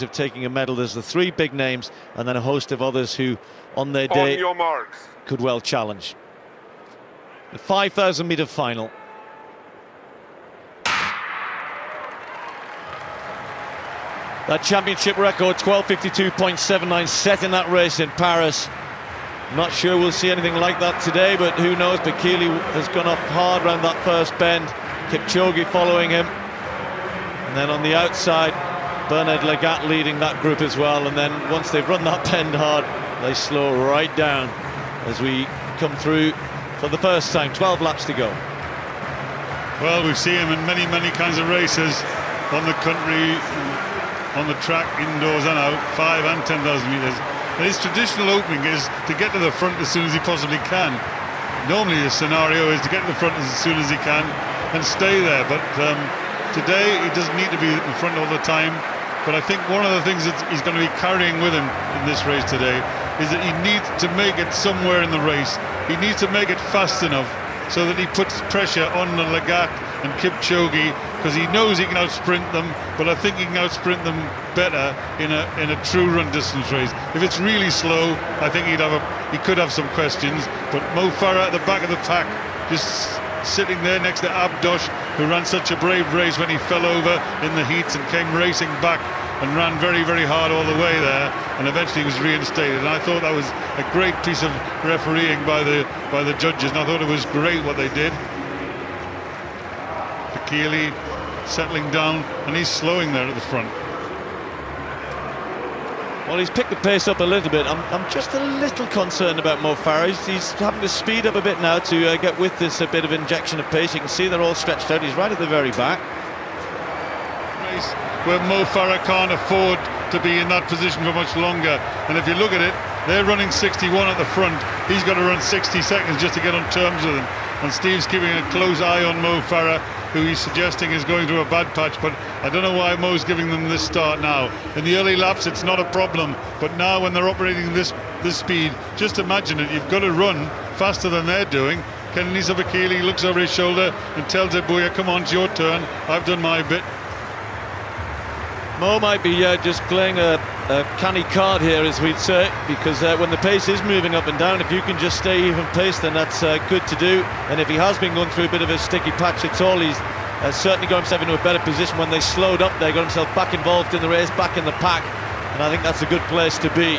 of taking a medal. There's the three big names and then a host of others who on their day could well challenge. The 5,000 meter final. That championship record, 12:52.79, set in that race in Paris. Not sure we'll see anything like that today, but who knows. Bekele has gone off hard around that first bend. Kipchoge following him. And then on the outside, Bernard Lagat leading that group as well. And then once they've run that bend hard, they slow right down as we come through for the first time. 12 laps to go. Well, we've seen him in many, many kinds of races on the country, on the track, indoors and out, 5 and 10,000 metres. And his traditional opening is to get to the front as soon as he possibly can. Normally the scenario is to get to the front as soon as he can and stay there. But today he doesn't need to be in front all the time. But I think one of the things that he's going to be carrying with him in this race today is that he needs to make it somewhere in the race. He needs to make it fast enough so that he puts pressure on the Lagat and Kipchoge, because he knows he can outsprint them, but I think he can outsprint them better in a true run distance race. If it's really slow, I think he could have some questions. But Mo Farah at the back of the pack, just sitting there next to Abdosh, who ran such a brave race when he fell over in the heats and came racing back and ran very, very hard all the way there, and eventually was reinstated. And I thought that was a great piece of refereeing by the judges, and I thought it was great what they did. Bekele settling down, and he's slowing there at the front. Well, he's picked the pace up a little bit. I'm just a little concerned about Mo Farah. He's having to speed up a bit now to get with this a bit of injection of pace. You can see they're all stretched out. He's right at the very back. Race where Mo Farah can't afford to be in that position for much longer. And if you look at it, they're running 61 at the front. He's got to run 60 seconds just to get on terms with them. And Steve's keeping a close eye on Mo Farah, who he's suggesting is going through a bad patch, but I don't know why Mo's giving them this start now. In the early laps it's not a problem, but now when they're operating this speed, just imagine it, you've got to run faster than they're doing. Kenenisa Bekele looks over his shoulder and tells Ebuya, come on, it's your turn, I've done my bit. Mo might be just playing a canny card here, as we'd say, because when the pace is moving up and down, if you can just stay even pace, then that's good to do. And if he has been going through a bit of a sticky patch at all, he's certainly got himself into a better position. When they slowed up, they got himself back involved in the race, back in the pack, and I think that's a good place to be.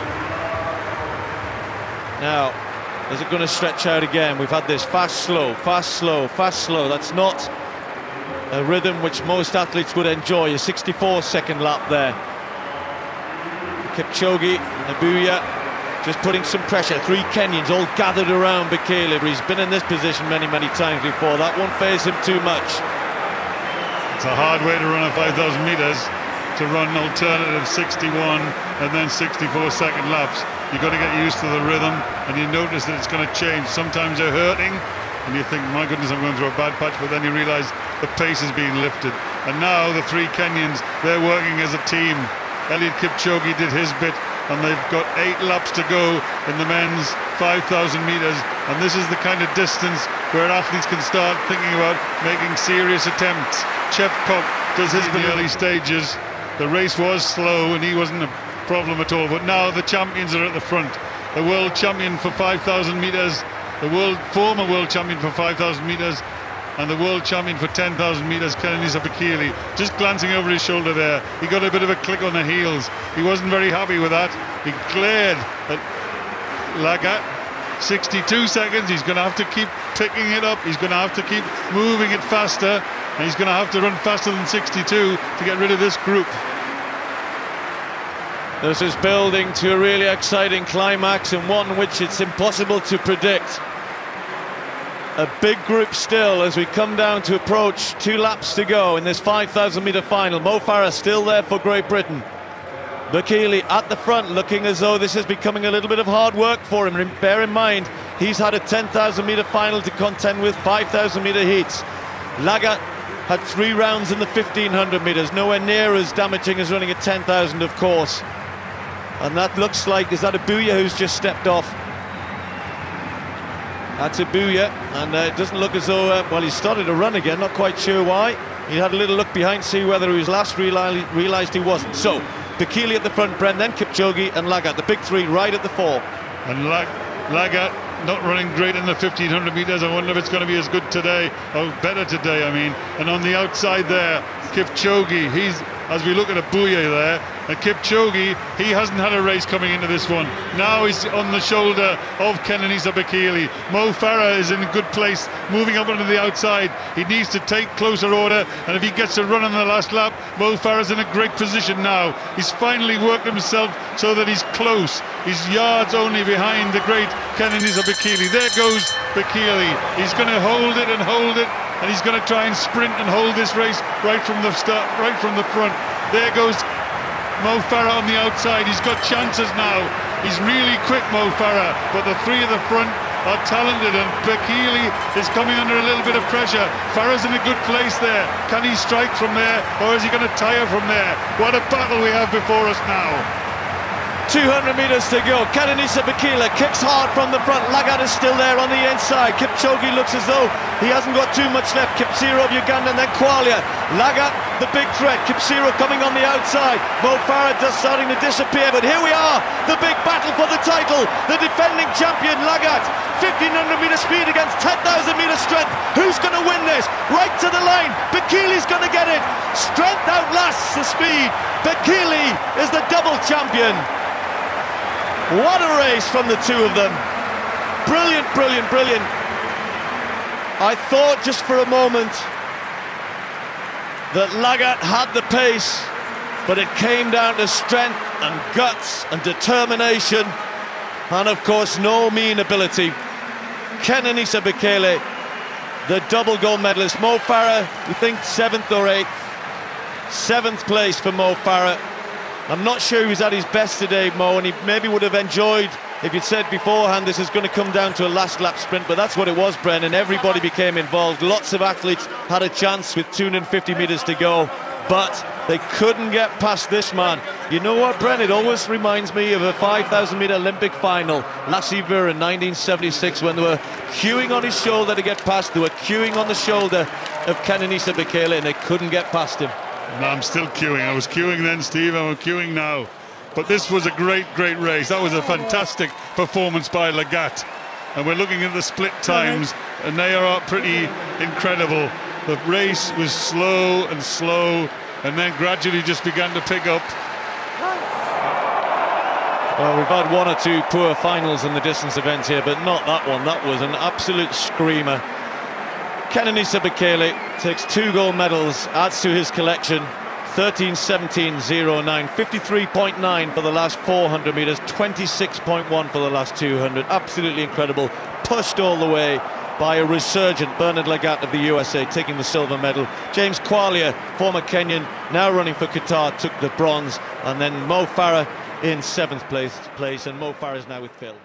Now, is it going to stretch out again? We've had this fast, slow, fast, slow, fast, slow. That's not a rhythm which most athletes would enjoy. A 64-second lap there. Kipchoge, Ebuya, just putting some pressure. Three Kenyans all gathered around Bekele, but he's been in this position many, many times before. That won't faze him too much. It's a hard way to run a 5,000 metres, to run alternative 61 and then 64-second laps. You've got to get used to the rhythm, and you notice that it's going to change. Sometimes they're hurting, and you think, my goodness, I'm going through a bad patch, but then you realise the pace is being lifted. And now the three Kenyans, they're working as a team. Eliud Kipchoge did his bit, and they've got 8 laps to go in the men's 5,000 metres, and this is the kind of distance where athletes can start thinking about making serious attempts. Chepkok does his bit in the early stages. The race was slow, and he wasn't a problem at all, but now the champions are at the front. The world champion for 5,000 metres, the former world champion for 5,000 metres, and the world champion for 10,000 metres, Kenenisa Bekele. Just glancing over his shoulder there, he got a bit of a click on the heels. He wasn't very happy with that. He glared at Lagat. 62 seconds, he's going to have to keep picking it up, he's going to have to keep moving it faster, and he's going to have to run faster than 62 to get rid of this group. This is building to a really exciting climax, and one which it's impossible to predict. A big group still as we come down to approach 2 laps to go in this 5,000 metre final. Mo Farah still there for Great Britain. Bekele at the front, looking as though this is becoming a little bit of hard work for him. Bear in mind, he's had a 10,000 metre final to contend with, 5,000 metre heats. Lagat had 3 rounds in the 1,500 metres, nowhere near as damaging as running a 10,000, of course. And that looks like, is that Ebuya who's just stepped off? That's Ebuya, and it doesn't look as though, well, he started to run again, not quite sure why. He had a little look behind to see whether he was last, realised he wasn't. So, Bekele at the front, Bren, then Kipchoge and Lagat, the big three right at the fore. And Lagat not running great in the 1500 metres. I wonder if it's going to be as good today, or better today, I mean. And on the outside there, Kipchoge, he's, as we look at Abuye there, and Kipchoge, he hasn't had a race coming into this one. Now he's on the shoulder of Kenenisa Bekele. Mo Farah is in a good place, moving up onto the outside. He needs to take closer order, and if he gets a run on the last lap, Mo Farah's in a great position now. He's finally worked himself so that he's close. He's yards only behind the great Kenenisa Bekele. There goes Bekele. He's going to hold it, and he's going to try and sprint and hold this race right from the start, right from the front. There goes Mo Farah on the outside. He's got chances now. He's really quick, Mo Farah, but the three at the front are talented, and Bekele is coming under a little bit of pressure. Farah's in a good place there. Can he strike from there, or is he going to tire from there? What a battle we have before us now. 200 metres to go. Kenenisa Bekele kicks hard from the front. Lagat is still there on the inside. Kipchoge looks as though he hasn't got too much left. Kipsiro of Uganda, and then Qualia. Lagat, the big threat. Kipsiro coming on the outside. Mo Farah just starting to disappear, but here we are, the big battle for the title. The defending champion Lagat, 1500 metre speed against 10,000 metre strength. Who's going to win this? Right to the line. Bekele's going to get it. Strength outlasts the speed. Bekele is the double champion. What a race from the two of them. Brilliant, brilliant, brilliant. I thought just for a moment that Lagat had the pace, but it came down to strength and guts and determination, and of course no mean ability. Kenenisa Bekele, the double gold medalist. Mo Farah, we think 7th or 8th. 7th place for Mo Farah. I'm not sure he was at his best today, Mo, and he maybe would have enjoyed if you'd said beforehand this is going to come down to a last lap sprint, but that's what it was, Brendan. Everybody became involved. Lots of athletes had a chance with 250 metres to go, but they couldn't get past this man. You know what, Brendan? It always reminds me of a 5,000 metre Olympic final, Lassie Ver in 1976, when they were queuing on his shoulder to get past. They were queuing on the shoulder of Kenenisa Bekele, and they couldn't get past him. No, I'm still queuing. I was queuing then, Steve. I'm queuing now. But this was a great, great race. That was a fantastic performance by Lagat. And we're looking at the split times, and they are pretty incredible. The race was slow, and then gradually just began to pick up. Well, we've had one or two poor finals in the distance events here, but not that one. That was an absolute screamer. Kenenisa Bekele takes 2 gold medals, adds to his collection. 13:17:09, 53.9 for the last 400 metres, 26.1 for the last 200. Absolutely incredible. Pushed all the way by a resurgent Bernard Lagat of the USA, taking the silver medal. James Qualia, former Kenyan, now running for Qatar, took the bronze. And then Mo Farah in 7th place, and Mo Farah is now with Phil.